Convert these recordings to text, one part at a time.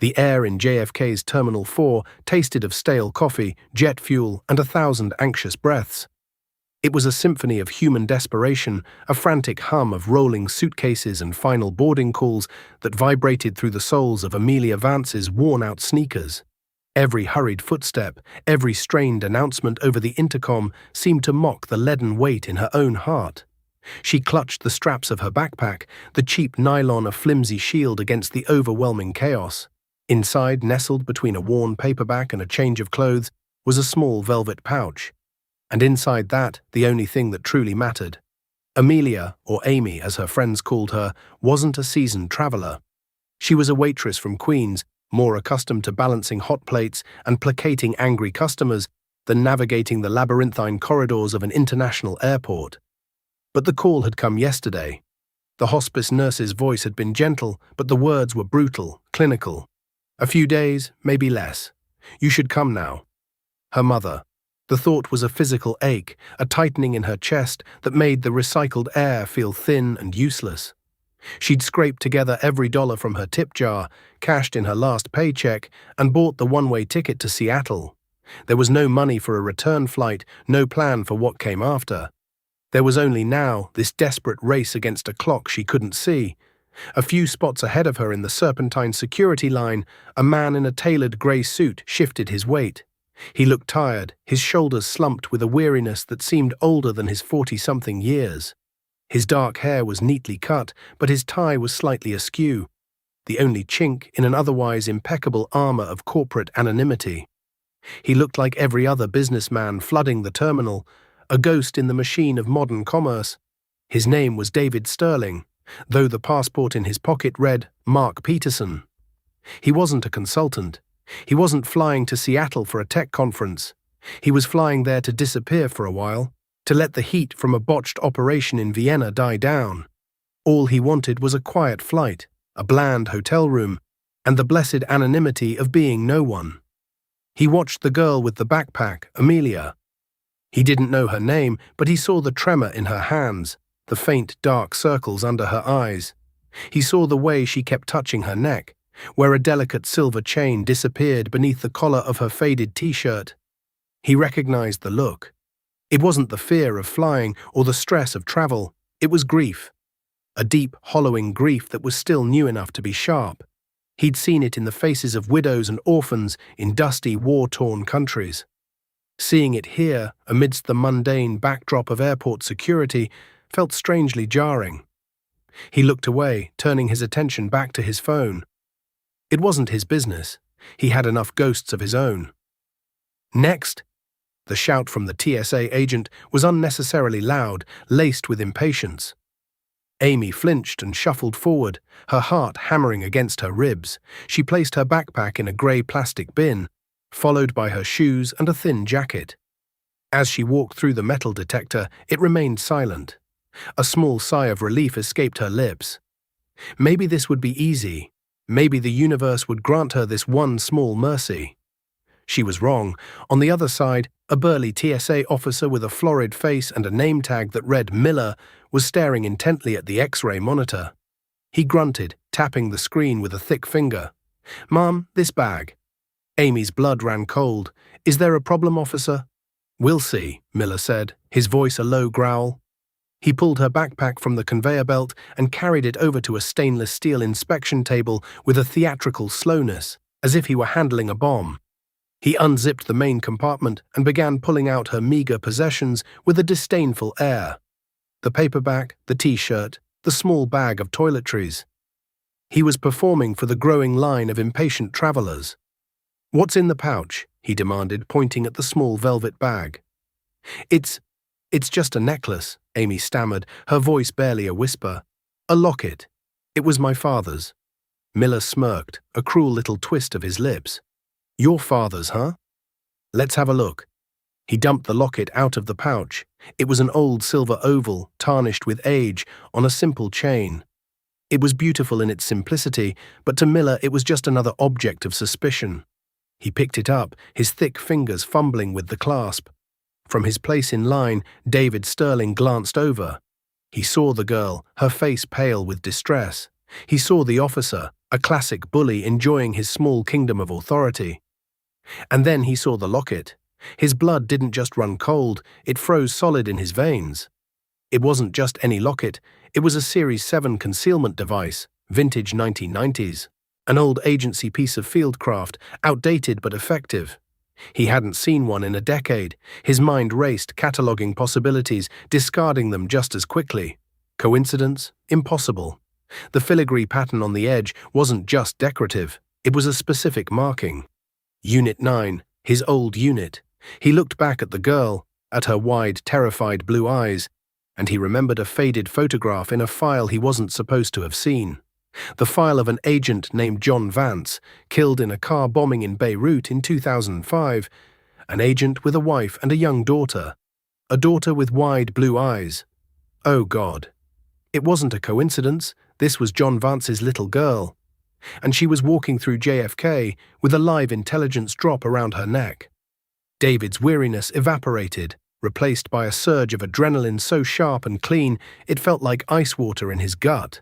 The air in JFK's Terminal 4 tasted of stale coffee, jet fuel, and 1,000 anxious breaths. It was a symphony of human desperation, a frantic hum of rolling suitcases and final boarding calls that vibrated through the soles of Amelia Vance's worn-out sneakers. Every hurried footstep, every strained announcement over the intercom seemed to mock the leaden weight in her own heart. She clutched the straps of her backpack, the cheap nylon a flimsy shield against the overwhelming chaos. Inside, nestled between a worn paperback and a change of clothes, was a small velvet pouch. And inside that, the only thing that truly mattered. Amelia, or Amy as her friends called her, wasn't a seasoned traveler. She was a waitress from Queens, more accustomed to balancing hot plates and placating angry customers than navigating the labyrinthine corridors of an international airport. But the call had come yesterday. The hospice nurse's voice had been gentle, but the words were brutal, clinical. A few days, maybe less. You should come now. Her mother. The thought was a physical ache, a tightening in her chest that made the recycled air feel thin and useless. She'd scraped together every dollar from her tip jar, cashed in her last paycheck, and bought the one-way ticket to Seattle. There was no money for a return flight, no plan for what came after. There was only now this desperate race against a clock she couldn't see. A few spots ahead of her in the serpentine security line, a man in a tailored grey suit shifted his weight. He looked tired, his shoulders slumped with a weariness that seemed older than his 40-something years. His dark hair was neatly cut, but his tie was slightly askew, the only chink in an otherwise impeccable armor of corporate anonymity. He looked like every other businessman flooding the terminal, a ghost in the machine of modern commerce. His name was David Sterling, though the passport in his pocket read Mark Peterson. He wasn't a consultant. He wasn't flying to Seattle for a tech conference. He was flying there to disappear for a while, to let the heat from a botched operation in Vienna die down. All he wanted was a quiet flight, a bland hotel room, and the blessed anonymity of being no one. He watched the girl with the backpack, Amelia. He didn't know her name, but he saw the tremor in her hands, the faint dark circles under her eyes. He saw the way she kept touching her neck, where a delicate silver chain disappeared beneath the collar of her faded t-shirt. He recognized the look. It wasn't the fear of flying or the stress of travel. It was grief. A deep, hollowing grief that was still new enough to be sharp. He'd seen it in the faces of widows and orphans in dusty, war-torn countries. Seeing it here, amidst the mundane backdrop of airport security, felt strangely jarring. He looked away, turning his attention back to his phone. It wasn't his business. He had enough ghosts of his own. Next! The shout from the TSA agent was unnecessarily loud, laced with impatience. Amy flinched and shuffled forward, her heart hammering against her ribs. She placed her backpack in a grey plastic bin, followed by her shoes and a thin jacket. As she walked through the metal detector, it remained silent. A small sigh of relief escaped her lips. Maybe this would be easy. Maybe the universe would grant her this one small mercy. She was wrong. On the other side, a burly TSA officer with a florid face and a name tag that read Miller was staring intently at the X-ray monitor. He grunted, tapping the screen with a thick finger. "Ma'am, this bag." Amy's blood ran cold. "Is there a problem, officer?" "We'll see," Miller said, his voice a low growl. He pulled her backpack from the conveyor belt and carried it over to a stainless steel inspection table with a theatrical slowness, as if he were handling a bomb. He unzipped the main compartment and began pulling out her meager possessions with a disdainful air. The paperback, the t-shirt, the small bag of toiletries. He was performing for the growing line of impatient travelers. "What's in the pouch?" he demanded, pointing at the small velvet bag. It's just a necklace," Amy stammered, her voice barely a whisper. "A locket. It was my father's." Miller smirked, a cruel little twist of his lips. "Your father's, huh? Let's have a look." He dumped the locket out of the pouch. It was an old silver oval, tarnished with age, on a simple chain. It was beautiful in its simplicity, but to Miller it was just another object of suspicion. He picked it up, his thick fingers fumbling with the clasp. From his place in line, David Sterling glanced over. He saw the girl, her face pale with distress. He saw the officer, a classic bully enjoying his small kingdom of authority. And then he saw the locket. His blood didn't just run cold, it froze solid in his veins. It wasn't just any locket, it was a Series 7 concealment device, vintage 1990s. An old agency piece of fieldcraft, outdated but effective. He hadn't seen one in a decade. His mind raced, cataloguing possibilities, discarding them just as quickly. Coincidence? Impossible. The filigree pattern on the edge wasn't just decorative, it was a specific marking. Unit 9, his old unit. He looked back at the girl, at her wide, terrified blue eyes, and he remembered a faded photograph in a file he wasn't supposed to have seen. The file of an agent named John Vance, killed in a car bombing in Beirut in 2005, an agent with a wife and a young daughter. A daughter with wide blue eyes. Oh God. It wasn't a coincidence, this was John Vance's little girl. And she was walking through JFK with a live intelligence drop around her neck. David's weariness evaporated, replaced by a surge of adrenaline so sharp and clean it felt like ice water in his gut.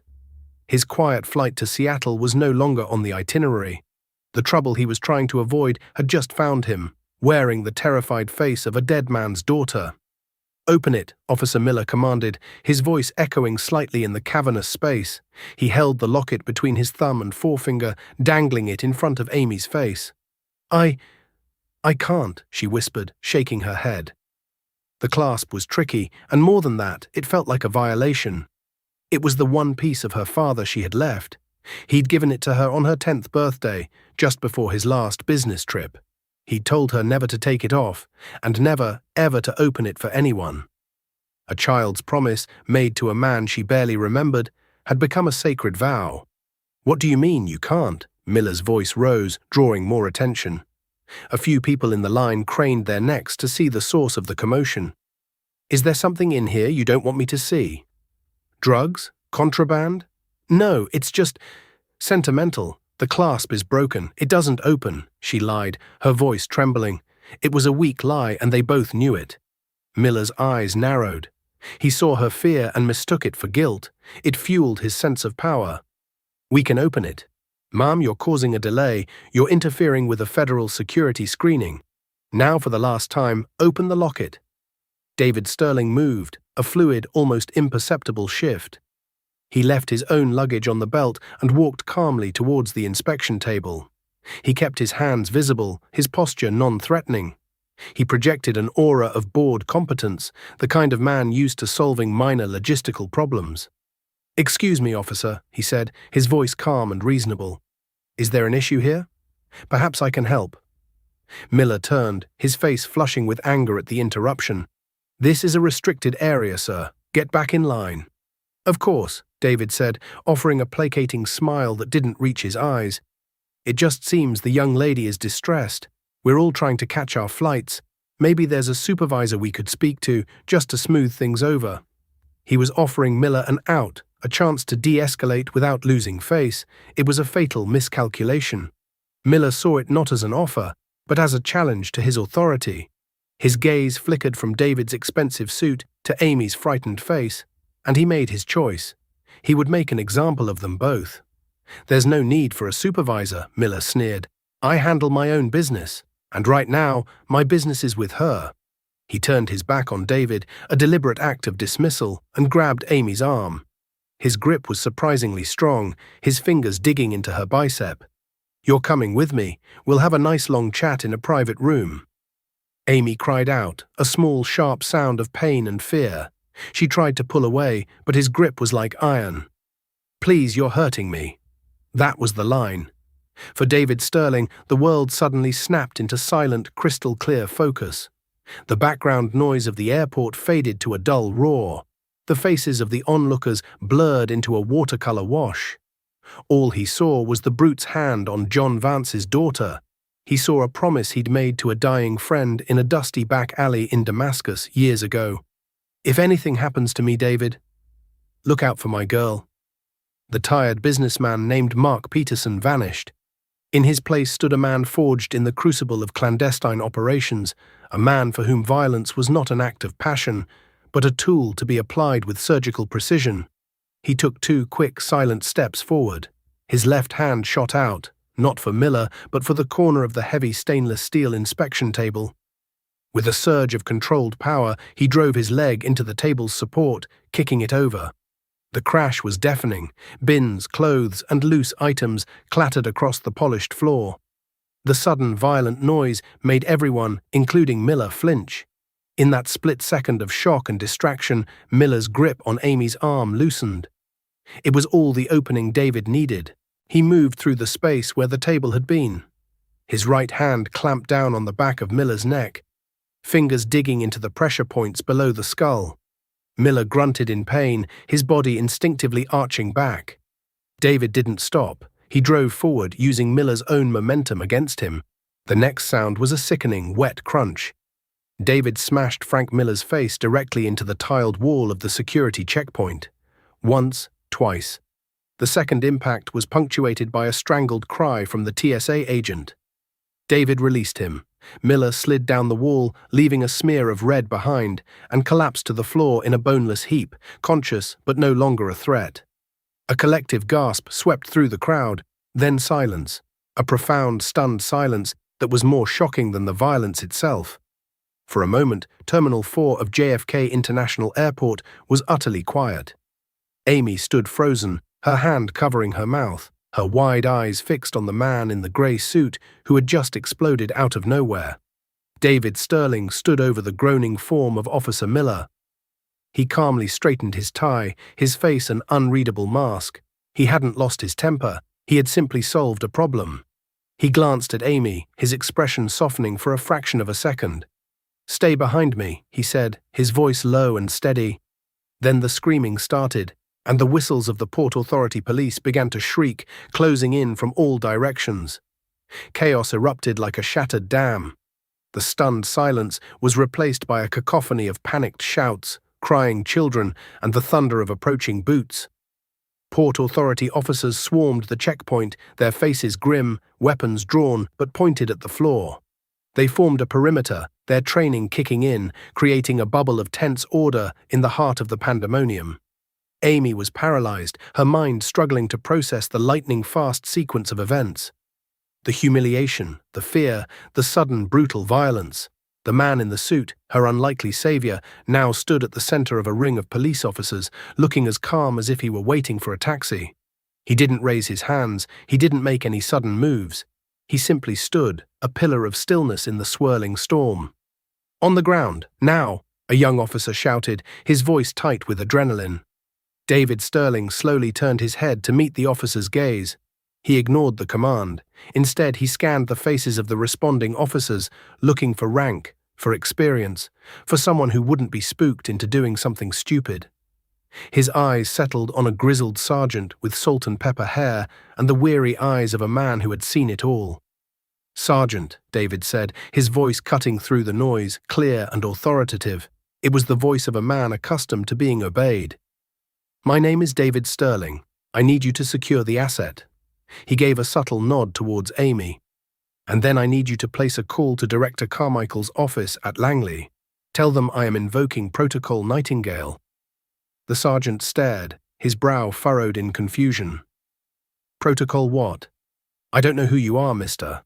His quiet flight to Seattle was no longer on the itinerary. The trouble he was trying to avoid had just found him, wearing the terrified face of a dead man's daughter. "Open it," Officer Miller commanded, his voice echoing slightly in the cavernous space. He held the locket between his thumb and forefinger, dangling it in front of Amy's face. I can't," she whispered, shaking her head. The clasp was tricky, and more than that, it felt like a violation. It was the one piece of her father she had left. He'd given it to her on her 10th birthday, just before his last business trip. He'd told her never to take it off, and never, ever to open it for anyone. A child's promise, made to a man she barely remembered, had become a sacred vow. "What do you mean, you can't?" Miller's voice rose, drawing more attention. A few people in the line craned their necks to see the source of the commotion. "Is there something in here you don't want me to see? Drugs? Contraband?" "No, it's just sentimental. The clasp is broken. It doesn't open," she lied, her voice trembling. It was a weak lie, and they both knew it. Miller's eyes narrowed. He saw her fear and mistook it for guilt. It fueled his sense of power. "We can open it. Ma'am, you're causing a delay. You're interfering with a federal security screening. Now, for the last time, open the locket." David Sterling moved, a fluid, almost imperceptible shift. He left his own luggage on the belt and walked calmly towards the inspection table. He kept his hands visible, his posture non-threatening. He projected an aura of bored competence, the kind of man used to solving minor logistical problems. "Excuse me, officer," he said, his voice calm and reasonable. "Is there an issue here? Perhaps I can help." Miller turned, his face flushing with anger at the interruption. "This is a restricted area, sir. Get back in line." "Of course," David said, offering a placating smile that didn't reach his eyes. "It just seems the young lady is distressed. We're all trying to catch our flights. Maybe there's a supervisor we could speak to, just to smooth things over." He was offering Miller an out, a chance to de-escalate without losing face. It was a fatal miscalculation. Miller saw it not as an offer, but as a challenge to his authority. His gaze flickered from David's expensive suit to Amy's frightened face, and he made his choice. He would make an example of them both. "There's no need for a supervisor," Miller sneered. "I handle my own business, and right now, my business is with her." He turned his back on David, a deliberate act of dismissal, and grabbed Amy's arm. His grip was surprisingly strong, his fingers digging into her bicep. "You're coming with me. We'll have a nice long chat in a private room." Amy cried out, a small, sharp sound of pain and fear. She tried to pull away, but his grip was like iron. "Please, you're hurting me." That was the line. For David Sterling, the world suddenly snapped into silent, crystal-clear focus. The background noise of the airport faded to a dull roar. The faces of the onlookers blurred into a watercolor wash. All he saw was the brute's hand on John Vance's daughter. He saw a promise he'd made to a dying friend in a dusty back alley in Damascus years ago. "If anything happens to me, David, look out for my girl." The tired businessman named Mark Peterson vanished. In his place stood a man forged in the crucible of clandestine operations, a man for whom violence was not an act of passion, but a tool to be applied with surgical precision. He took 2 quick, silent steps forward. His left hand shot out, not for Miller, but for the corner of the heavy stainless steel inspection table. With a surge of controlled power, he drove his leg into the table's support, kicking it over. The crash was deafening. Bins, clothes, and loose items clattered across the polished floor. The sudden, violent noise made everyone, including Miller, flinch. In that split second of shock and distraction, Miller's grip on Amy's arm loosened. It was all the opening David needed. He moved through the space where the table had been. His right hand clamped down on the back of Miller's neck, fingers digging into the pressure points below the skull. Miller grunted in pain, his body instinctively arching back. David didn't stop. He drove forward, using Miller's own momentum against him. The next sound was a sickening, wet crunch. David smashed Frank Miller's face directly into the tiled wall of the security checkpoint. Once, twice. The second impact was punctuated by a strangled cry from the TSA agent. David released him. Miller slid down the wall, leaving a smear of red behind, and collapsed to the floor in a boneless heap, conscious but no longer a threat. A collective gasp swept through the crowd, then silence, a profound, stunned silence that was more shocking than the violence itself. For a moment, Terminal 4 of JFK International Airport was utterly quiet. Amy stood frozen, her hand covering her mouth, her wide eyes fixed on the man in the grey suit who had just exploded out of nowhere. David Sterling stood over the groaning form of Officer Miller. He calmly straightened his tie, his face an unreadable mask. He hadn't lost his temper, he had simply solved a problem. He glanced at Amy, his expression softening for a fraction of a second. "Stay behind me," he said, his voice low and steady. Then the screaming started, and the whistles of the Port Authority police began to shriek, closing in from all directions. Chaos erupted like a shattered dam. The stunned silence was replaced by a cacophony of panicked shouts, crying children, and the thunder of approaching boots. Port Authority officers swarmed the checkpoint, their faces grim, weapons drawn but pointed at the floor. They formed a perimeter, their training kicking in, creating a bubble of tense order in the heart of the pandemonium. Amy was paralyzed, her mind struggling to process the lightning-fast sequence of events. The humiliation, the fear, the sudden brutal violence. The man in the suit, her unlikely savior, now stood at the center of a ring of police officers, looking as calm as if he were waiting for a taxi. He didn't raise his hands, he didn't make any sudden moves. He simply stood, a pillar of stillness in the swirling storm. "On the ground, now!" a young officer shouted, his voice tight with adrenaline. David Sterling slowly turned his head to meet the officer's gaze. He ignored the command. Instead, he scanned the faces of the responding officers, looking for rank, for experience, for someone who wouldn't be spooked into doing something stupid. His eyes settled on a grizzled sergeant with salt and pepper hair and the weary eyes of a man who had seen it all. "Sergeant," David said, his voice cutting through the noise, clear and authoritative. It was the voice of a man accustomed to being obeyed. "My name is David Sterling. I need you to secure the asset." He gave a subtle nod towards Amy. "And then I need you to place a call to Director Carmichael's office at Langley. Tell them I am invoking Protocol Nightingale." The sergeant stared, his brow furrowed in confusion. "Protocol what? I don't know who you are, mister.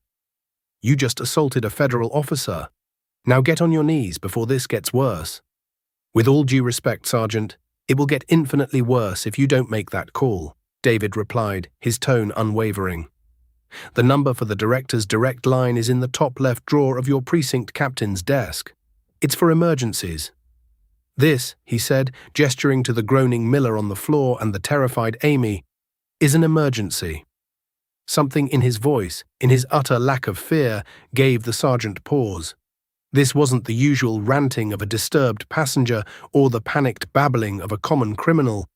You just assaulted a federal officer. Now get on your knees before this gets worse." "With all due respect, Sergeant, it will get infinitely worse if you don't make that call," David replied, his tone unwavering. "The number for the director's direct line is in the top left drawer of your precinct captain's desk. It's for emergencies." "This," he said, gesturing to the groaning Miller on the floor and the terrified Amy, "is an emergency." Something in his voice, in his utter lack of fear, gave the sergeant pause. This wasn't the usual ranting of a disturbed passenger or the panicked babbling of a common criminal.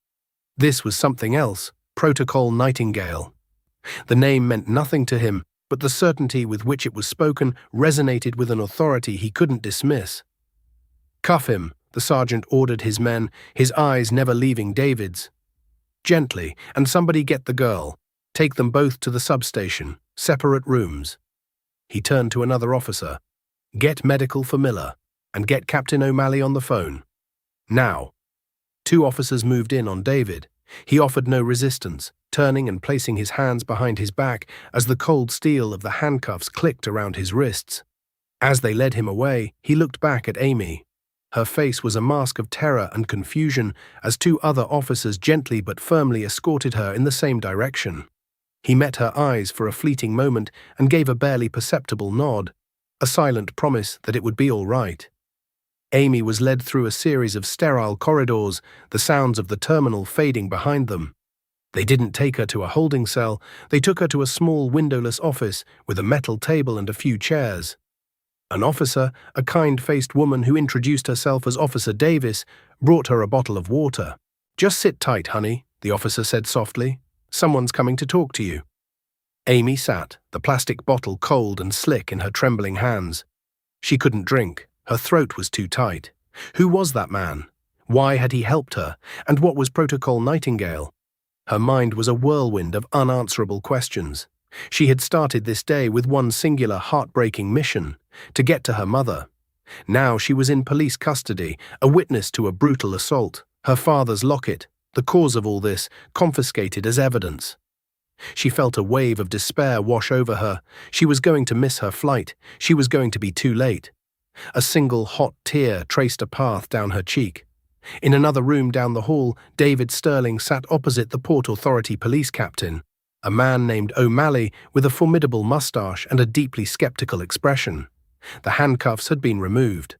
This was something else, Protocol Nightingale. The name meant nothing to him, but the certainty with which it was spoken resonated with an authority he couldn't dismiss. "Cuff him," the sergeant ordered his men, his eyes never leaving David's. "Gently, and somebody get the girl. Take them both to the substation, separate rooms." He turned to another officer. "Get medical for Miller, and get Captain O'Malley on the phone. Now." Two officers moved in on David. He offered no resistance, turning and placing his hands behind his back as the cold steel of the handcuffs clicked around his wrists. As they led him away, he looked back at Amy. Her face was a mask of terror and confusion as two other officers gently but firmly escorted her in the same direction. He met her eyes for a fleeting moment and gave a barely perceptible nod, a silent promise that it would be all right. Amy was led through a series of sterile corridors, the sounds of the terminal fading behind them. They didn't take her to a holding cell, they took her to a small windowless office with a metal table and a few chairs. An officer, a kind-faced woman who introduced herself as Officer Davis, brought her a bottle of water. "Just sit tight, honey," the officer said softly. "Someone's coming to talk to you." Amy sat, the plastic bottle cold and slick in her trembling hands. She couldn't drink. Her throat was too tight. Who was that man? Why had he helped her? And what was Protocol Nightingale? Her mind was a whirlwind of unanswerable questions. She had started this day with one singular heartbreaking mission, to get to her mother. Now she was in police custody, a witness to a brutal assault, her father's locket, the cause of all this, confiscated as evidence. She felt a wave of despair wash over her. She was going to miss her flight. She was going to be too late. A single hot tear traced a path down her cheek. In another room down the hall, David Sterling sat opposite the Port Authority police captain, a man named O'Malley with a formidable mustache and a deeply skeptical expression. The handcuffs had been removed.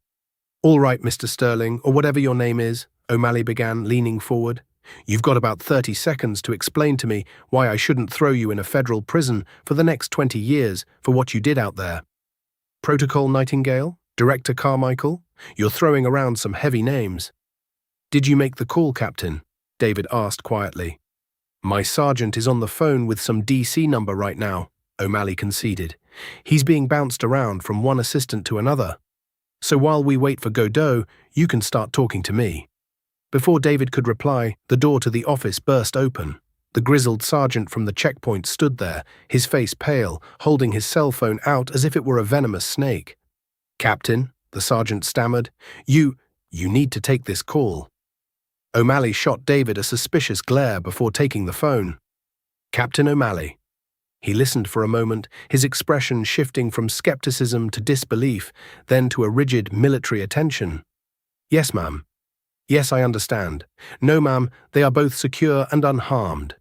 "All right, Mr. Sterling, or whatever your name is," O'Malley began, leaning forward. "You've got about 30 seconds to explain to me why I shouldn't throw you in a federal prison for the next 20 years for what you did out there." "Protocol Nightingale? Director Carmichael? You're throwing around some heavy names." "Did you make the call, Captain?" David asked quietly. "My sergeant is on the phone with some DC number right now," O'Malley conceded. "He's being bounced around from one assistant to another. So while we wait for Godot, you can start talking to me." Before David could reply, the door to the office burst open. The grizzled sergeant from the checkpoint stood there, his face pale, holding his cell phone out as if it were a venomous snake. "Captain," the sergeant stammered, You need to take this call." O'Malley shot David a suspicious glare before taking the phone. "Captain O'Malley." He listened for a moment, his expression shifting from skepticism to disbelief, then to a rigid military attention. "Yes, ma'am." "Yes, I understand." "No, ma'am, they are both secure and unharmed."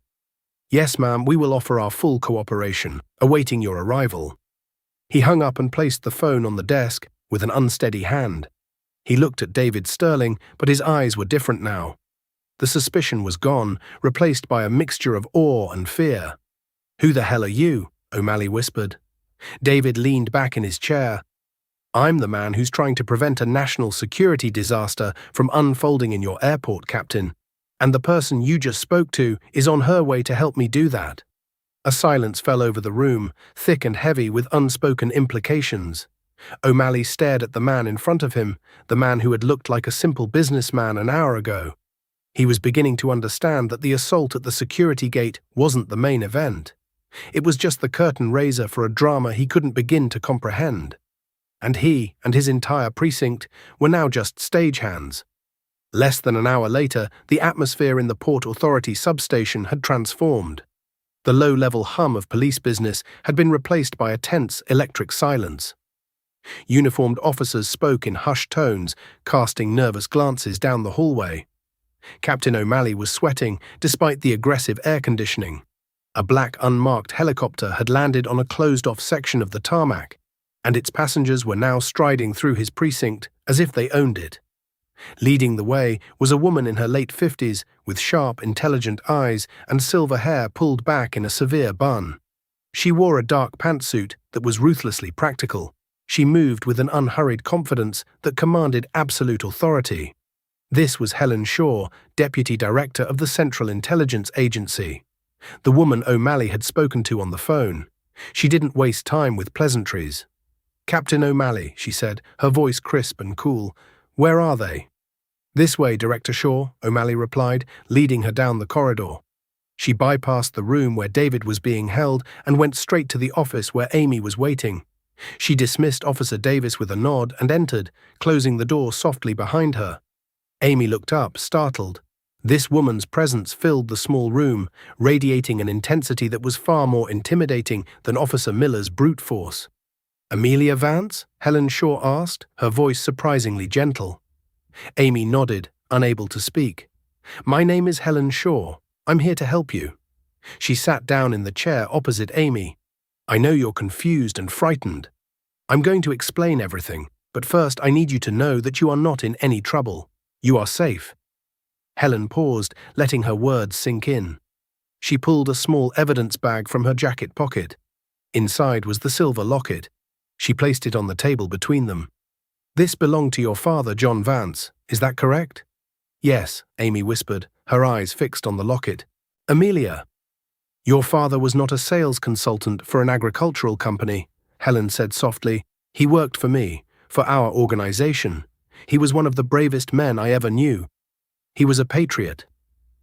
"Yes, ma'am, we will offer our full cooperation, awaiting your arrival." He hung up and placed the phone on the desk with an unsteady hand. He looked at David Sterling, but his eyes were different now. The suspicion was gone, replaced by a mixture of awe and fear. "Who the hell are you?" O'Malley whispered. David leaned back in his chair. "I'm the man who's trying to prevent a national security disaster from unfolding in your airport, Captain. And the person you just spoke to is on her way to help me do that." A silence fell over the room, thick and heavy with unspoken implications. O'Malley stared at the man in front of him, the man who had looked like a simple businessman an hour ago. He was beginning to understand that the assault at the security gate wasn't the main event. It was just the curtain raiser for a drama he couldn't begin to comprehend. And he and his entire precinct were now just stagehands. Less than an hour later, the atmosphere in the Port Authority substation had transformed. The low-level hum of police business had been replaced by a tense electric silence. Uniformed officers spoke in hushed tones, casting nervous glances down the hallway. Captain O'Malley was sweating, despite the aggressive air conditioning. A black unmarked helicopter had landed on a closed-off section of the tarmac, and its passengers were now striding through his precinct as if they owned it. Leading the way was a woman in her late 50s with sharp, intelligent eyes and silver hair pulled back in a severe bun. She wore a dark pantsuit that was ruthlessly practical. She moved with an unhurried confidence that commanded absolute authority. This was Helen Shaw, Deputy Director of the Central Intelligence Agency, the woman O'Malley had spoken to on the phone. She didn't waste time with pleasantries. "Captain O'Malley," she said, her voice crisp and cool. "Where are they?" "This way, Director Shaw," O'Malley replied, leading her down the corridor. She bypassed the room where David was being held and went straight to the office where Amy was waiting. She dismissed Officer Davis with a nod and entered, closing the door softly behind her. Amy looked up, startled. This woman's presence filled the small room, radiating an intensity that was far more intimidating than Officer Miller's brute force. "Amelia Vance?" Helen Shaw asked, her voice surprisingly gentle. Amy nodded, unable to speak. "My name is Helen Shaw. I'm here to help you." She sat down in the chair opposite Amy. "I know you're confused and frightened. I'm going to explain everything, but first I need you to know that you are not in any trouble. You are safe." Helen paused, letting her words sink in. She pulled a small evidence bag from her jacket pocket. Inside was the silver locket. She placed it on the table between them. "This belonged to your father, John Vance. Is that correct?" "Yes," Amy whispered, her eyes fixed on the locket. "Amelia." "Your father was not a sales consultant for an agricultural company," Helen said softly. "He worked for me, for our organization. He was one of the bravest men I ever knew. He was a patriot."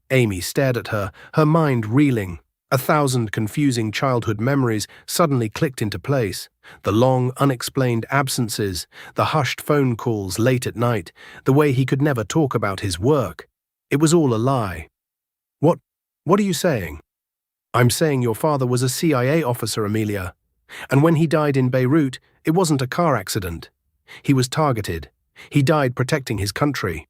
Amy stared at her, her mind reeling. 1,000 confusing childhood memories suddenly clicked into place. The long, unexplained absences, the hushed phone calls late at night, the way he could never talk about his work. It was all a lie. What are you saying?" "I'm saying your father was a CIA officer, Amelia. And when he died in Beirut, it wasn't a car accident. He was targeted. He died protecting his country."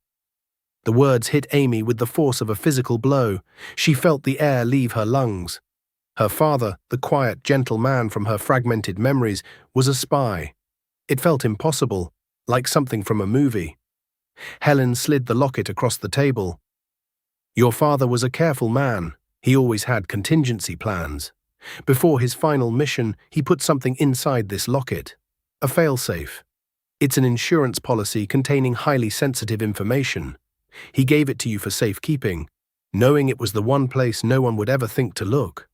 The words hit Amy with the force of a physical blow. She felt the air leave her lungs. Her father, the quiet, gentle man from her fragmented memories, was a spy. It felt impossible, like something from a movie. Helen slid the locket across the table. "Your father was a careful man. He always had contingency plans. Before his final mission, he put something inside this locket. A failsafe. It's an insurance policy containing highly sensitive information. He gave it to you for safekeeping, knowing it was the one place no one would ever think to look."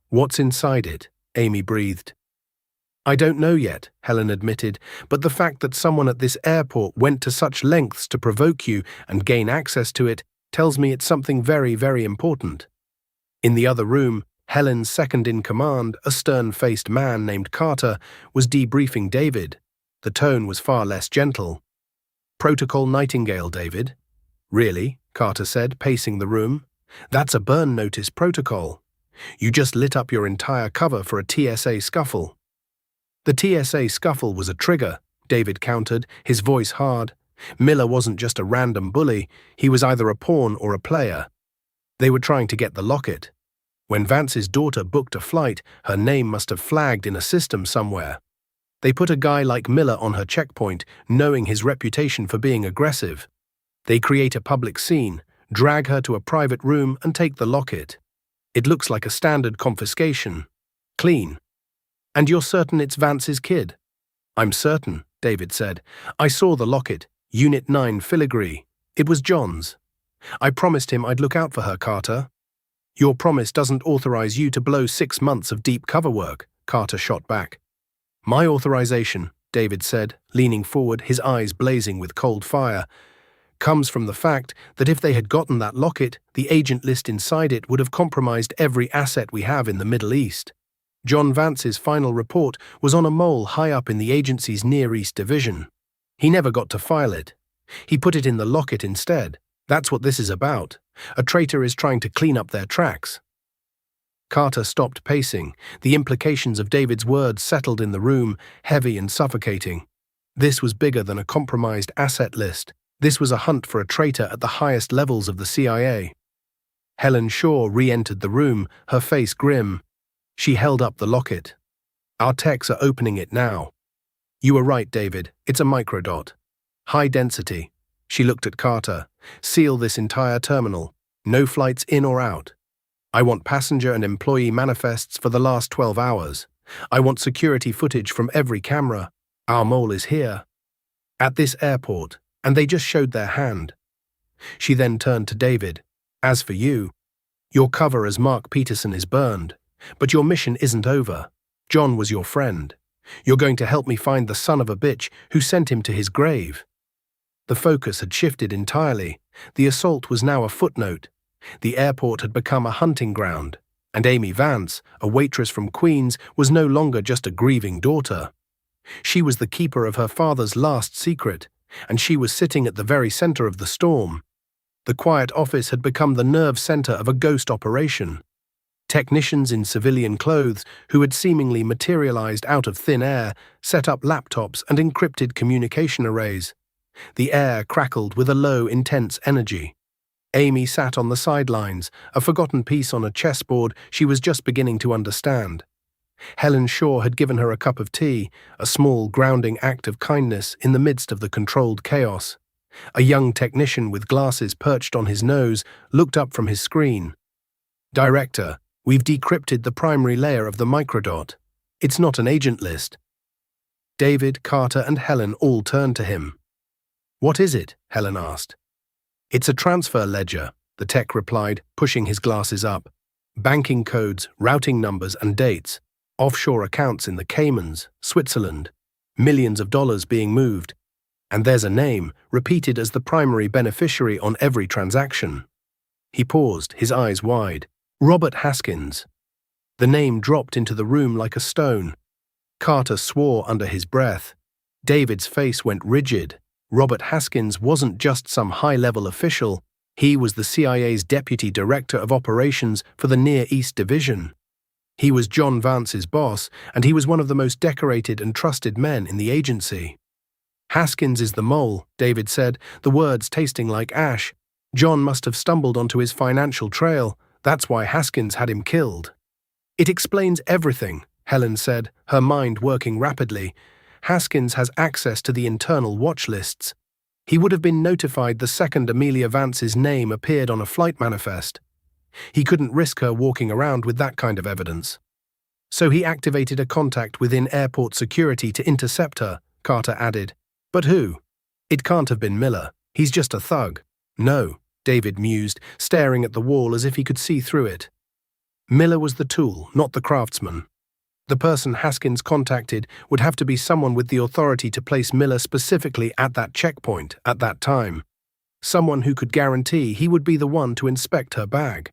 "What's inside it?" Amy breathed. "I don't know yet," Helen admitted, "but the fact that someone at this airport went to such lengths to provoke you and gain access to it tells me it's something very, very important." In the other room, Helen's second-in-command, a stern-faced man named Carter, was debriefing David. The tone was far less gentle. "Protocol Nightingale, David." "Really?" Carter said, pacing the room. "That's a burn notice protocol. You just lit up your entire cover for a TSA scuffle." "The TSA scuffle was a trigger," David countered, his voice hard. "Miller wasn't just a random bully, he was either a pawn or a player. They were trying to get the locket. When Vance's daughter booked a flight, her name must have flagged in a system somewhere. They put a guy like Miller on her checkpoint, knowing his reputation for being aggressive. They create a public scene, drag her to a private room and take the locket. It looks like a standard confiscation. Clean. And you're certain it's Vance's kid?" "I'm certain," David said. "I saw the locket, Unit 9 filigree. It was John's. I promised him I'd look out for her, Carter." "Your promise doesn't authorize you to blow 6 months of deep cover work," Carter shot back. "My authorization," David said, leaning forward, his eyes blazing with cold fire, "comes from the fact that if they had gotten that locket, the agent list inside it would have compromised every asset we have in the Middle East. John Vance's final report was on a mole high up in the agency's Near East division. He never got to file it. He put it in the locket instead. That's what this is about. A traitor is trying to clean up their tracks." Carter stopped pacing. The implications of David's words settled in the room, heavy and suffocating. This was bigger than a compromised asset list. This was a hunt for a traitor at the highest levels of the CIA. Helen Shaw re-entered the room, her face grim. She held up the locket. "Our techs are opening it now." "You were right, David. It's a microdot. High density." She looked at Carter. "Seal this entire terminal. No flights in or out. I want passenger and employee manifests for the last 12 hours. I want security footage from every camera. Our mole is here. At this airport." And they just showed their hand. She then turned to David. "As for you, your cover as Mark Peterson is burned, but your mission isn't over. John was your friend. You're going to help me find the son of a bitch who sent him to his grave." The focus had shifted entirely. The assault was now a footnote. The airport had become a hunting ground, and Amy Vance, a waitress from Queens, was no longer just a grieving daughter. She was the keeper of her father's last secret, and she was sitting at the very center of the storm. The quiet office had become the nerve center of a ghost operation. Technicians in civilian clothes, who had seemingly materialized out of thin air, set up laptops and encrypted communication arrays. The air crackled with a low, intense energy. Amy sat on the sidelines, a forgotten piece on a chessboard she was just beginning to understand. Helen Shaw had given her a cup of tea, a small, grounding act of kindness in the midst of the controlled chaos. A young technician with glasses perched on his nose looked up from his screen. "Director, we've decrypted the primary layer of the microdot. It's not an agent list." David, Carter, and Helen all turned to him. "What is it?" Helen asked. "It's a transfer ledger," the tech replied, pushing his glasses up. "Banking codes, routing numbers, and dates. Offshore accounts in the Caymans, Switzerland. Millions of dollars being moved. And there's a name, repeated as the primary beneficiary on every transaction." He paused, his eyes wide. "Robert Haskins." The name dropped into the room like a stone. Carter swore under his breath. David's face went rigid. Robert Haskins wasn't just some high-level official. He was the CIA's Deputy Director of Operations for the Near East Division. He was John Vance's boss, and he was one of the most decorated and trusted men in the agency. "Haskins is the mole," David said, the words tasting like ash. "John must have stumbled onto his financial trail. That's why Haskins had him killed." "It explains everything," Helen said, her mind working rapidly. "Haskins has access to the internal watch lists. He would have been notified the second Amelia Vance's name appeared on a flight manifest. He couldn't risk her walking around with that kind of evidence. So he activated a contact within airport security to intercept her," Carter added. "But who? It can't have been Miller. He's just a thug." "No," David mused, staring at the wall as if he could see through it. "Miller was the tool, not the craftsman. The person Haskins contacted would have to be someone with the authority to place Miller specifically at that checkpoint, at that time. Someone who could guarantee he would be the one to inspect her bag."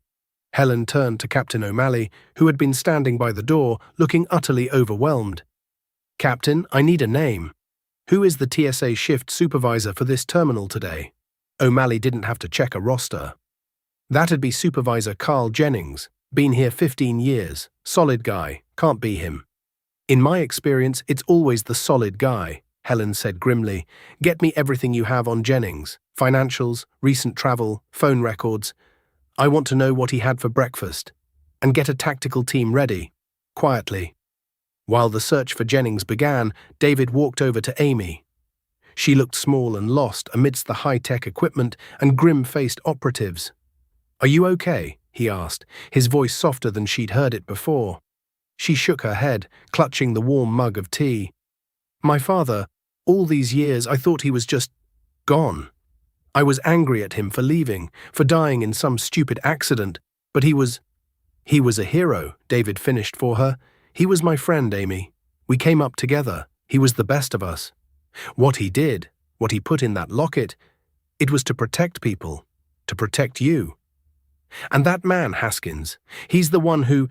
Helen turned to Captain O'Malley, who had been standing by the door, looking utterly overwhelmed. "Captain, I need a name. Who is the TSA shift supervisor for this terminal today?" O'Malley didn't have to check a roster. "That'd be Supervisor Carl Jennings. Been here 15 years. Solid guy. Can't be him." "In my experience, it's always the solid guy," Helen said grimly. "Get me everything you have on Jennings. Financials, recent travel, phone records. I want to know what he had for breakfast. And get a tactical team ready. Quietly." While the search for Jennings began, David walked over to Amy. She looked small and lost amidst the high-tech equipment and grim-faced operatives. "Are you okay?" he asked, his voice softer than she'd heard it before. She shook her head, clutching the warm mug of tea. "My father, all these years I thought he was just gone. I was angry at him for leaving, for dying in some stupid accident, but he was a hero," David finished for her. "He was my friend, Amy. We came up together. He was the best of us. What he did, what he put in that locket, it was to protect people, to protect you. And that man, Haskins, he's the one who—"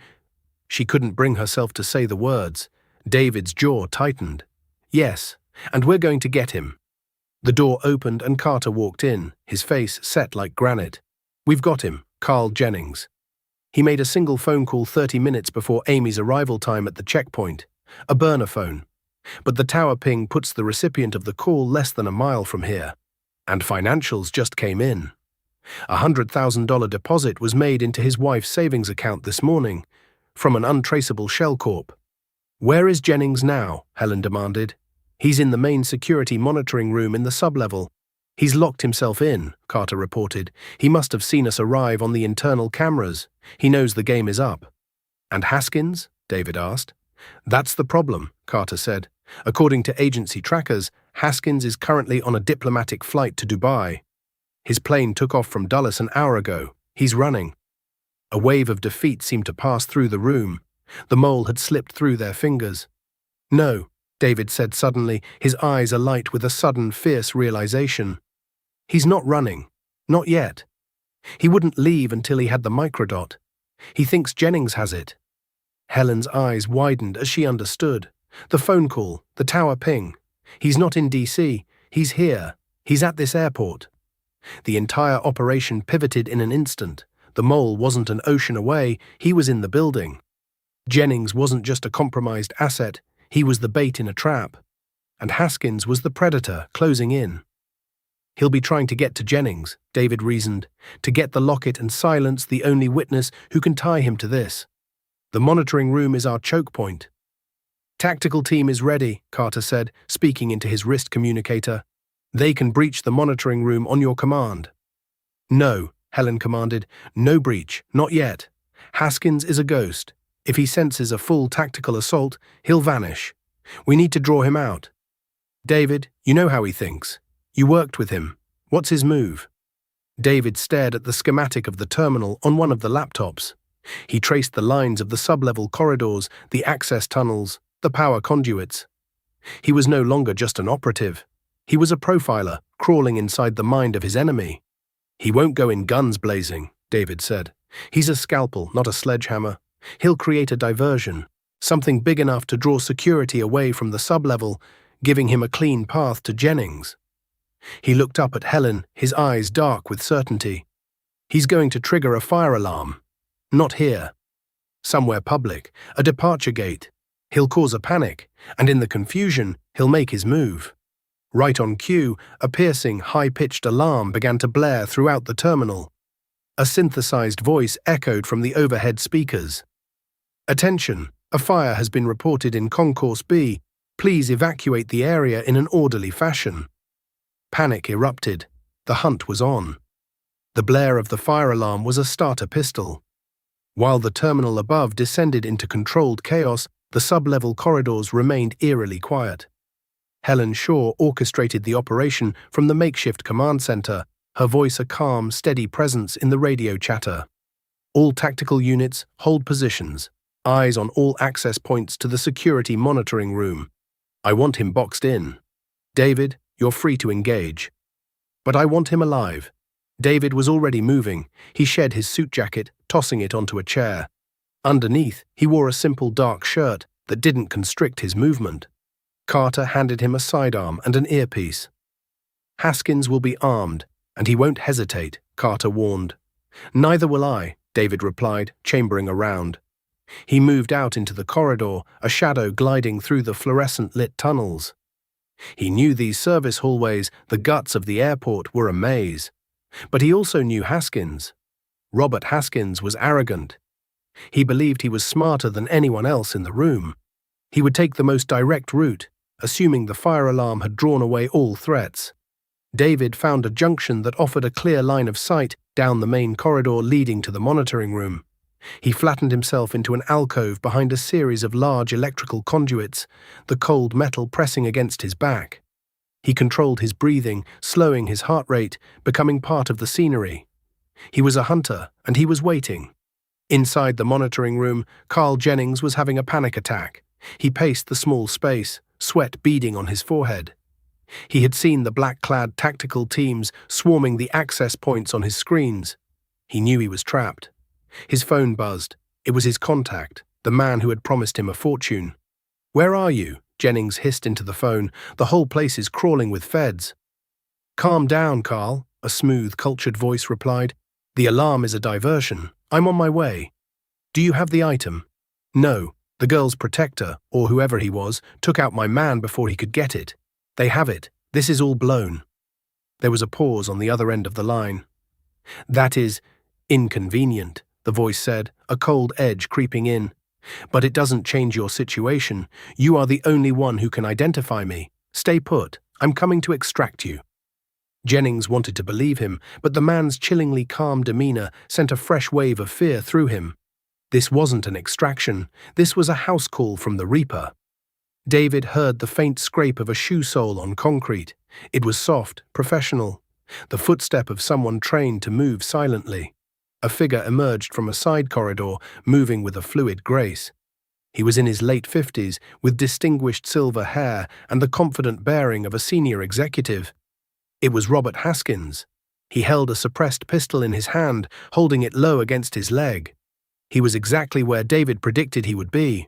She couldn't bring herself to say the words. David's jaw tightened. "Yes, and we're going to get him." The door opened and Carter walked in, his face set like granite. "We've got him, Carl Jennings. He made a single phone call 30 minutes before Amy's arrival time at the checkpoint, a burner phone. But the tower ping puts the recipient of the call less than a mile from here. And financials just came in. A $100,000 deposit was made into his wife's savings account this morning, from an untraceable shell corp." "Where is Jennings now?" Helen demanded. "He's in the main security monitoring room in the sublevel." "He's locked himself in," Carter reported. "He must have seen us arrive on the internal cameras. He knows the game is up." "And Haskins?" David asked. "That's the problem," Carter said. "According to agency trackers, Haskins is currently on a diplomatic flight to Dubai. His plane took off from Dulles an hour ago. He's running." A wave of defeat seemed to pass through the room. The mole had slipped through their fingers. "No," David said suddenly, his eyes alight with a sudden, fierce realization. "He's not running. Not yet. He wouldn't leave until he had the microdot. He thinks Jennings has it." Helen's eyes widened as she understood. "The phone call, the tower ping. He's not in DC. He's here. He's at this airport." The entire operation pivoted in an instant. The mole wasn't an ocean away, he was in the building. Jennings wasn't just a compromised asset, he was the bait in a trap. And Haskins was the predator, closing in. He'll be trying to get to Jennings, David reasoned, to get the locket and silence the only witness who can tie him to this. The monitoring room is our choke point. Tactical team is ready, Carter said, speaking into his wrist communicator. They can breach the monitoring room on your command. No, Helen commanded. No breach, not yet. Haskins is a ghost. If he senses a full tactical assault, he'll vanish. We need to draw him out. David, you know how he thinks. You worked with him. What's his move? David stared at the schematic of the terminal on one of the laptops. He traced the lines of the sub-level corridors, the access tunnels, the power conduits. He was no longer just an operative. He was a profiler, crawling inside the mind of his enemy. He won't go in guns blazing, David said. He's a scalpel, not a sledgehammer. He'll create a diversion, something big enough to draw security away from the sub-level, giving him a clean path to Jennings. He looked up at Helen, his eyes dark with certainty. He's going to trigger a fire alarm. Not here. Somewhere public, a departure gate. He'll cause a panic, and in the confusion, he'll make his move. Right on cue, a piercing, high-pitched alarm began to blare throughout the terminal. A synthesized voice echoed from the overhead speakers. Attention, a fire has been reported in Concourse B. Please evacuate the area in an orderly fashion. Panic erupted. The hunt was on. The blare of the fire alarm was a starter pistol. While the terminal above descended into controlled chaos, the sub-level corridors remained eerily quiet. Helen Shaw orchestrated the operation from the makeshift command center, her voice a calm, steady presence in the radio chatter. All tactical units, hold positions. Eyes on all access points to the security monitoring room. I want him boxed in. David, you're free to engage. But I want him alive. David was already moving. He shed his suit jacket, tossing it onto a chair. Underneath, he wore a simple dark shirt that didn't constrict his movement. Carter handed him a sidearm and an earpiece. Haskins will be armed, and he won't hesitate, Carter warned. Neither will I, David replied, chambering around. He moved out into the corridor, a shadow gliding through the fluorescent-lit tunnels. He knew these service hallways, the guts of the airport, were a maze. But he also knew Haskins. Robert Haskins was arrogant. He believed he was smarter than anyone else in the room. He would take the most direct route, assuming the fire alarm had drawn away all threats. David found a junction that offered a clear line of sight down the main corridor leading to the monitoring room. He flattened himself into an alcove behind a series of large electrical conduits, the cold metal pressing against his back. He controlled his breathing, slowing his heart rate, becoming part of the scenery. He was a hunter, and he was waiting. Inside the monitoring room, Carl Jennings was having a panic attack. He paced the small space, sweat beading on his forehead. He had seen the black-clad tactical teams swarming the access points on his screens. He knew he was trapped. His phone buzzed. It was his contact, the man who had promised him a fortune. "Where are you?" Jennings hissed into the phone. "The whole place is crawling with feds." "Calm down, Carl," a smooth, cultured voice replied. "The alarm is a diversion. I'm on my way." "Do you have the item?" "No. The girl's protector, or whoever he was, took out my man before he could get it. They have it. This is all blown." There was a pause on the other end of the line. "That is inconvenient," the voice said, a cold edge creeping in. "But it doesn't change your situation. You are the only one who can identify me. Stay put. I'm coming to extract you." Jennings wanted to believe him, but the man's chillingly calm demeanor sent a fresh wave of fear through him. This wasn't an extraction. This was a house call from the Reaper. David heard the faint scrape of a shoe sole on concrete. It was soft, professional. The footstep of someone trained to move silently. A figure emerged from a side corridor, moving with a fluid grace. He was in his late 50s, with distinguished silver hair and the confident bearing of a senior executive. It was Robert Haskins. He held a suppressed pistol in his hand, holding it low against his leg. He was exactly where David predicted he would be.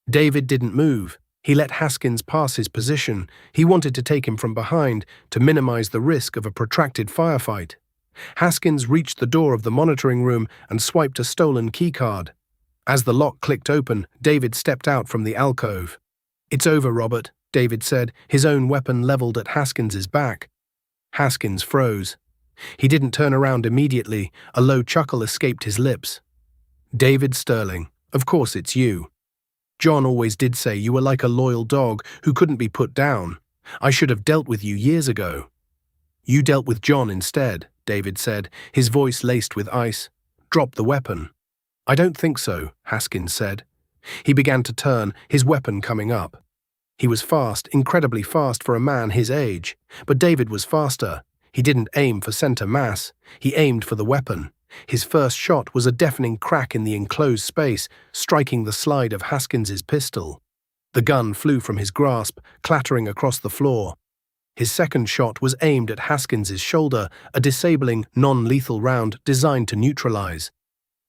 David didn't move. He let Haskins pass his position. He wanted to take him from behind to minimize the risk of a protracted firefight. Haskins reached the door of the monitoring room and swiped a stolen keycard. As the lock clicked open, David stepped out from the alcove. "It's over, Robert," David said, his own weapon leveled at Haskins's back. Haskins froze. He didn't turn around immediately. A low chuckle escaped his lips. "David Sterling, of course it's you. John always did say you were like a loyal dog who couldn't be put down. I should have dealt with you years ago." "You dealt with John instead," David said, his voice laced with ice. "Drop the weapon." "I don't think so," Haskins said. He began to turn, his weapon coming up. He was fast, incredibly fast for a man his age, but David was faster. He didn't aim for center mass, he aimed for the weapon. His first shot was a deafening crack in the enclosed space, striking the slide of Haskins's pistol. The gun flew from his grasp, clattering across the floor. His second shot was aimed at Haskins's shoulder, a disabling, non-lethal round designed to neutralize.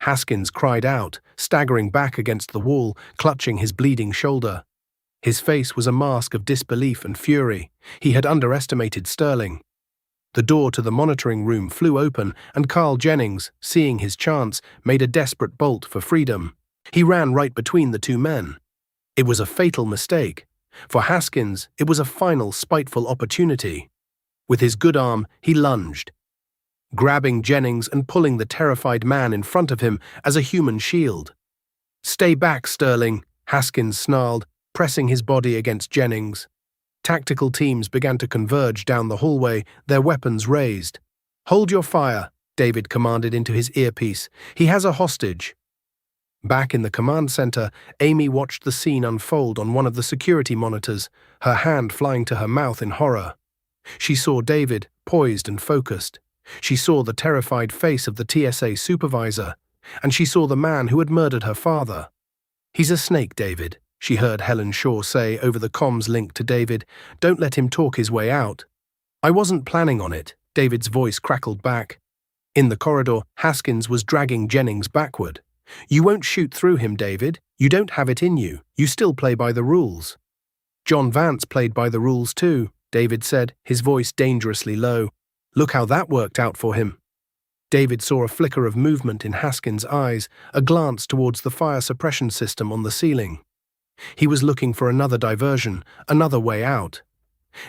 Haskins cried out, staggering back against the wall, clutching his bleeding shoulder. His face was a mask of disbelief and fury. He had underestimated Sterling. The door to the monitoring room flew open, and Carl Jennings, seeing his chance, made a desperate bolt for freedom. He ran right between the two men. It was a fatal mistake. For Haskins, it was a final, spiteful opportunity. With his good arm, he lunged, grabbing Jennings and pulling the terrified man in front of him as a human shield. "Stay back, Sterling," Haskins snarled, pressing his body against Jennings. Tactical teams began to converge down the hallway, their weapons raised. "Hold your fire," David commanded into his earpiece. "He has a hostage." Back in the command center, Amy watched the scene unfold on one of the security monitors, her hand flying to her mouth in horror. She saw David, poised and focused. She saw the terrified face of the TSA supervisor, and she saw the man who had murdered her father. "He's a snake, David," she heard Helen Shaw say over the comms link to David. "Don't let him talk his way out." "I wasn't planning on it," David's voice crackled back. In the corridor, Haskins was dragging Jennings backward. "You won't shoot through him, David. You don't have it in you. You still play by the rules." "John Vance played by the rules too," David said, his voice dangerously low. "Look how that worked out for him." David saw a flicker of movement in Haskins' eyes, a glance towards the fire suppression system on the ceiling. He was looking for another diversion, another way out.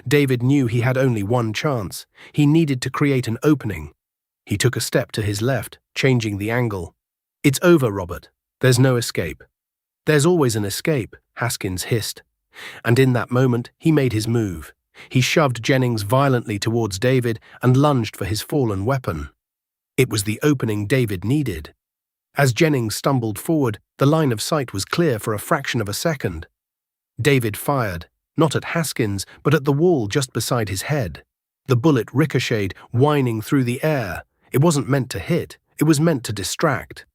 David knew he had only one chance. He needed to create an opening. He took a step to his left, changing the angle. "It's over, Robert. There's no escape." "There's always an escape," Haskins hissed. And in that moment, he made his move. He shoved Jennings violently towards David and lunged for his fallen weapon. It was the opening David needed. As Jennings stumbled forward, the line of sight was clear for a fraction of a second. David fired, not at Haskins, but at the wall just beside his head. The bullet ricocheted, whining through the air. It wasn't meant to hit, it was meant to distract.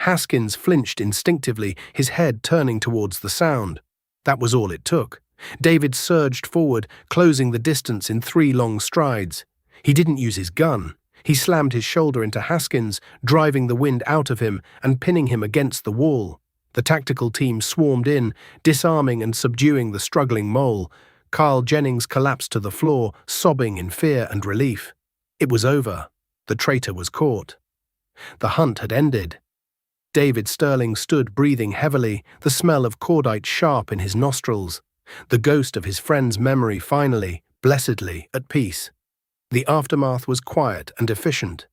Haskins flinched instinctively, his head turning towards the sound. That was all it took. David surged forward, closing the distance in 3 long strides. He didn't use his gun. He slammed his shoulder into Haskins, driving the wind out of him and pinning him against the wall. The tactical team swarmed in, disarming and subduing the struggling mole. Carl Jennings collapsed to the floor, sobbing in fear and relief. It was over. The traitor was caught. The hunt had ended. David Sterling stood breathing heavily, the smell of cordite sharp in his nostrils. The ghost of his friend's memory finally, blessedly, at peace. The aftermath was quiet and efficient.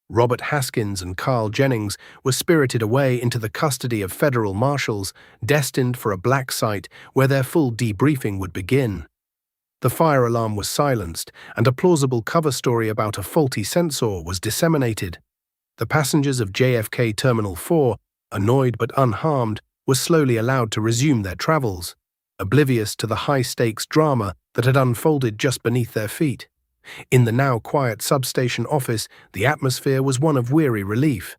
Robert Haskins and Carl Jennings were spirited away into the custody of federal marshals, destined for a black site where their full debriefing would begin. The fire alarm was silenced, and a plausible cover story about a faulty sensor was disseminated. The passengers of JFK Terminal 4, annoyed but unharmed, were slowly allowed to resume their travels, oblivious to the high-stakes drama that had unfolded just beneath their feet. In the now quiet substation office, the atmosphere was one of weary relief.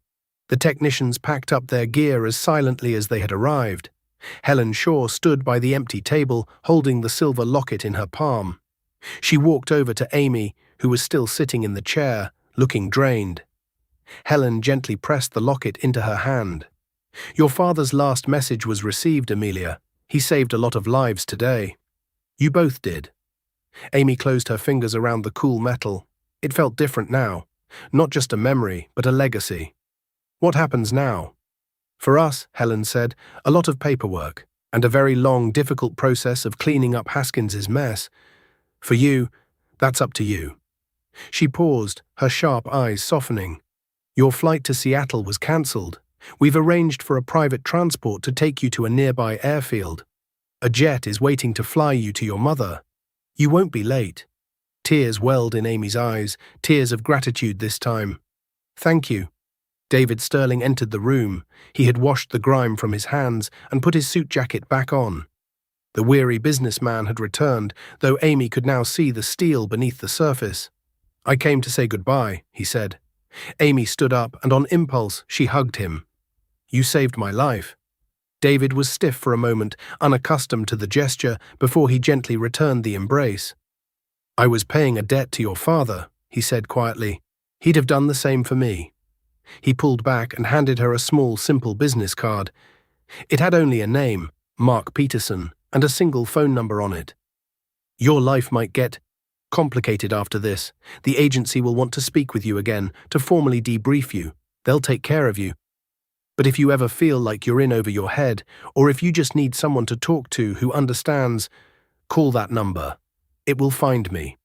The technicians packed up their gear as silently as they had arrived. Helen Shaw stood by the empty table, holding the silver locket in her palm. She walked over to Amy, who was still sitting in the chair, looking drained. Helen gently pressed the locket into her hand. "Your father's last message was received, Amelia. He saved a lot of lives today. You both did. Amy closed her fingers around the cool metal. It felt different now. Not just a memory, but a legacy. What happens now? For us, Helen said, a lot of paperwork, and a very long, difficult process of cleaning up Haskins's mess. For you, that's up to you. She paused, her sharp eyes softening. Your flight to Seattle was cancelled. We've arranged for a private transport to take you to a nearby airfield. A jet is waiting to fly you to your mother. You won't be late. Tears welled in Amy's eyes, tears of gratitude this time. Thank you. David Sterling entered the room. He had washed the grime from his hands and put his suit jacket back on. The weary businessman had returned, though Amy could now see the steel beneath the surface. I came to say goodbye, he said. Amy stood up, and on impulse, she hugged him. You saved my life. David was stiff for a moment, unaccustomed to the gesture, before he gently returned the embrace. I was paying a debt to your father, he said quietly. He'd have done the same for me. He pulled back and handed her a small, simple business card. It had only a name, Mark Peterson, and a single phone number on it. Your life might get complicated after this. The agency will want to speak with you again, to formally debrief you. They'll take care of you. But if you ever feel like you're in over your head, or if you just need someone to talk to who understands, call that number. It will find me.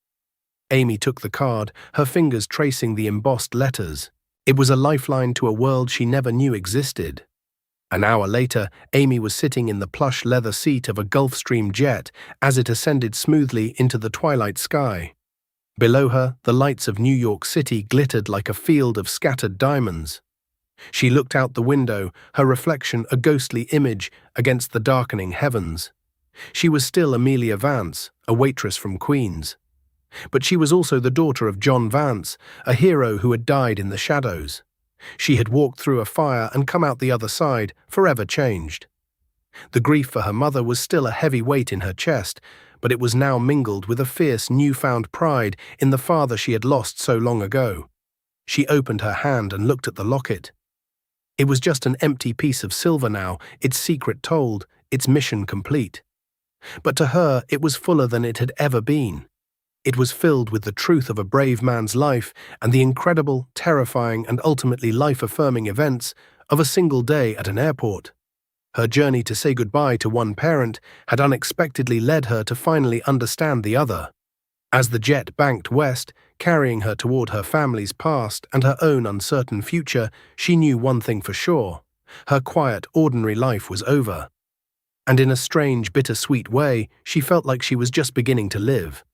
Amy took the card, her fingers tracing the embossed letters. It was a lifeline to a world she never knew existed. An hour later, Amy was sitting in the plush leather seat of a Gulfstream jet as it ascended smoothly into the twilight sky. Below her, the lights of New York City glittered like a field of scattered diamonds. She looked out the window, her reflection a ghostly image against the darkening heavens. She was still Amelia Vance, a waitress from Queens. But she was also the daughter of John Vance, a hero who had died in the shadows. She had walked through a fire and come out the other side, forever changed. The grief for her mother was still a heavy weight in her chest, but it was now mingled with a fierce newfound pride in the father she had lost so long ago. She opened her hand and looked at the locket. It was just an empty piece of silver now, its secret told, its mission complete. But to her it was fuller than it had ever been. It was filled with the truth of a brave man's life and the incredible, terrifying, and ultimately life-affirming events of a single day at an airport. Her journey to say goodbye to one parent had unexpectedly led her to finally understand the other. As the jet banked west, carrying her toward her family's past and her own uncertain future, she knew one thing for sure. Her quiet, ordinary life was over. And in a strange, bittersweet way, she felt like she was just beginning to live.